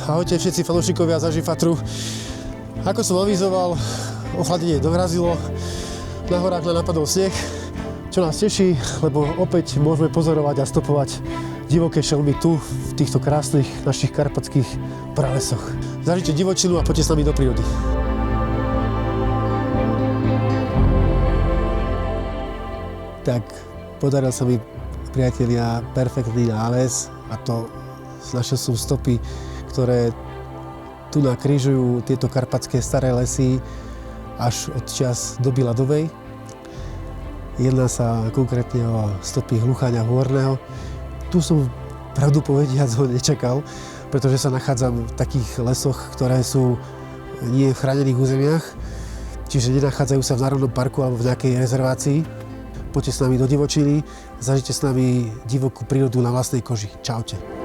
Ahojte všetci fanúšikovia Zažifatru. Ako som avizoval, ochladenie dorazilo, na horách nám napadol sneh, čo nás teší, lebo opäť môžeme pozorovať a stopovať divoké šelmy tu, v týchto krásnych našich karpatských pralesoch. Zažite divočinu a poďte s nami do prírody. Tak, podaril sa mi, priatelia, perfektný nález, a to našiel som stopy, ktoré tu nakrižujú tieto karpatské staré lesy až od čias doby ľadovej. Jedná sa konkrétne o stopy hlucháňa horného. Tu som, pravdu povediac, ho nečakal, pretože sa nachádzam v takých lesoch, ktoré sú nie v chránených územiach, čiže nenachádzajú sa v národnom parku alebo v nejakej rezervácii. Poďte s nami do divočiny, zažite s nami divokú prírodu na vlastnej koži. Čaute.